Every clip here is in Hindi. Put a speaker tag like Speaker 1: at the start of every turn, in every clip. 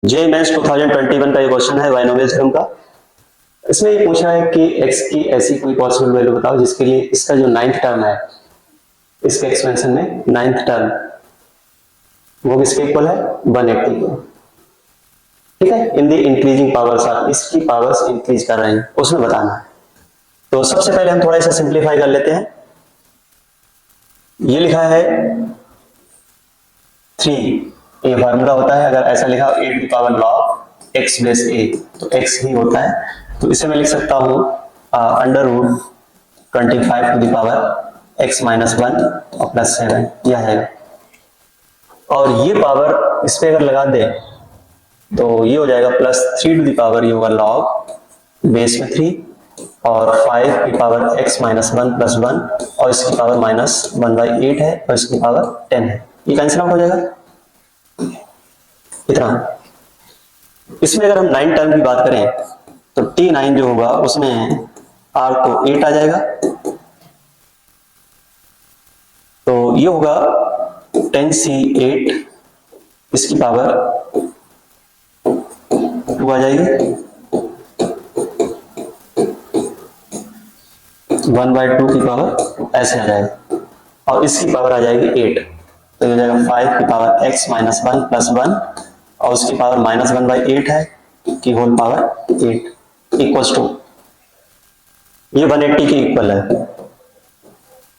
Speaker 1: जे मेंस 2021 का ये क्वेश्चन है बाइनोमियल थ्योरम का। इसमें ये पूछा है कि x की ऐसी कोई पॉसिबल वैल्यू बताओ जिसके लिए इसका जो 9th टर्म है, इसके एक्सपेंशन में 9th टर्म वो किसके इक्वल है, 180 के। ठीक है, in the increasing powers are, इसकी पावर्स इंक्रीज कर रहे हैं उसमें बताना है। तो सबसे पहले हम थोड़ा सा सिंप्लीफाई कर लेते हैं। ये लिखा है 3, ये फार्मूला होता है, अगर ऐसा लिखा 8 की power log x base a, तो x ही होता है। तो इसे मैं लिख सकता हूँ under root 25 to the power x minus 1 और प्लस 7, यह आएगा। और ये पावर इस पे अगर लगा दे तो ये हो जाएगा प्लस 3 टू द पावर, ये होगा लॉग बेस में 3 और 5 की पावर x माइनस 1 प्लस 1 और इसकी पावर माइनस 1/8 है और इसकी पावर 10 है। ये कैंसिल आउट हो जाएगा इतना। इसमें अगर हम 9 टर्म की बात करें तो T9 जो होगा उसमें R तो 8 आ जाएगा, तो ये होगा 10C8, इसकी पावर 2 आ जाएगी, 1/2 की पावर ऐसे आ जाएगा और इसकी पावर आ जाएगी 8, तो ये हो जाएगा 5 की पावर x माइनस 1 प्लस 1 और उसकी पावर माइनस 1/8 है की होल पावर 8 इक्वल्स टू, ये 180 के इक्वल है।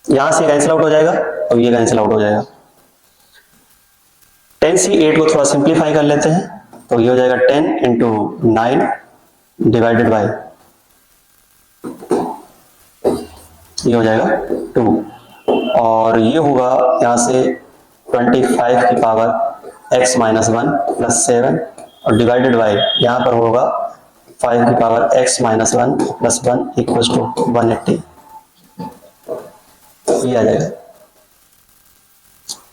Speaker 1: यहां से कैंसिल आउट हो जाएगा और ये कैंसिल आउट हो जाएगा। 10C8 को थोड़ा सिंप्लीफाई कर लेते हैं, तो ये हो जाएगा 10 इंटू 9 डिवाइडेड बाय, ये हो जाएगा 2 और ये होगा यहां से 25 की पावर x माइनस 1 प्लस 7 और डिवाइडेड बाय यहाँ पर होगा 5 की power x minus 1 plus 1 equals to 180, ये आ जाएगा।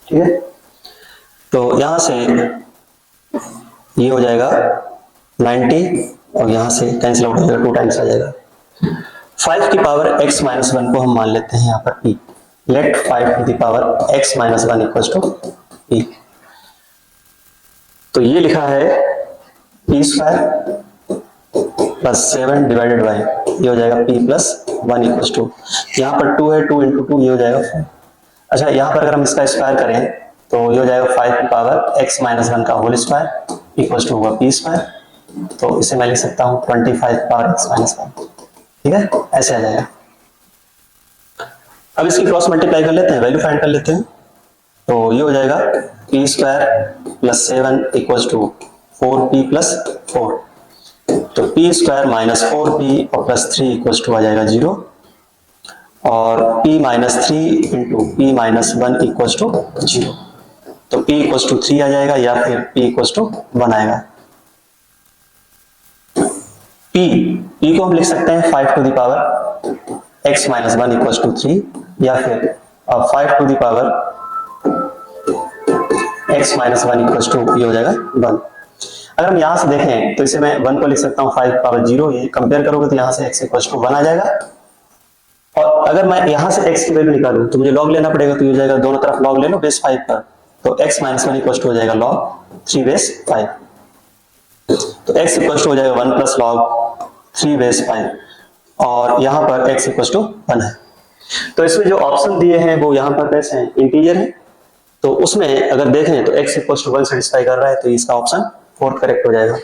Speaker 1: ठीक है, तो यहां से ये हो जाएगा 90 और यहां से कैंसिल आउट हो जाएगा, 2 टाइम्स आ जाएगा। 5 की पावर x माइनस 1 को हम मान लेते हैं यहाँ पर p, let 5 to the power x minus 1 equals to p। तो ये लिखा है p square plus 7 divided by, ये हो जाएगा p प्लस 1 इक्वल्स टू, यहाँ पर 2 है, 2 इंटू 2 ये हो जाएगा 4। अच्छा, यहाँ पर अगर हम इसका स्क्वायर करें तो ये हो जाएगा 5 की पावर x माइनस 1 का होल स्क्वायर इक्वल्स टू होगा p स्क्वायर, तो इसे मैं लिख सकता हूँ 25 पावर x माइनस 1। ठीक है, ऐसे आ जाएगा। अब इसकी क्रॉस मल्टीप्लाई कर लेते हैं, वैल्यू फाइंड कर लेते हैं, तो ये हो जाएगा p square plus 7 equals to 4p plus 4, तो p स्क्वायर माइनस 4p और प्लस 3 इक्वल्स टू आ जाएगा 0 और p minus 3 into p minus 1 equals to 0, तो p इक्वल्स टू 3 आ जाएगा या फिर p इक्वल्स टू 1 आएगा। p को हम लिख सकते हैं 5 to the power x minus 1 equals to 3 या फिर 5 to the power x minus 1 equals to, ये हो जाएगा 1। अगर हम यहां से देखें तो इसे मैं 1 को लिख सकता हूँ 5 पावर 0, ये कंपेयर करोगे तो यहां से x इक्वल्स टू 1 आ जाएगा। और अगर मैं यहां से x की वैल्यू निकालूं तो मुझे लॉग लेना पड़ेगा, तो ये हो जाएगा दोनों तरफ लॉग ले लो बेस 5 पर, तो x माइनस 1 इक्वल्स टू हो जाएगा लॉग 3 बेस 5, तो x इक्वल्स टू हो जाएगा 1 प्लस लॉग 3 बेस 5 और यहाँ पर x इक्वल्स टू 1 है। तो इसमें जो ऑप्शन दिए हैं वो यहाँ पर कैसे हैं, इंटीजर है, तो उसमें अगर देखें तो x इक्वल्स टू 1 सेटिस्फाई कर रहा है, तो इसका ऑप्शन 4 करेक्ट हो जाएगा।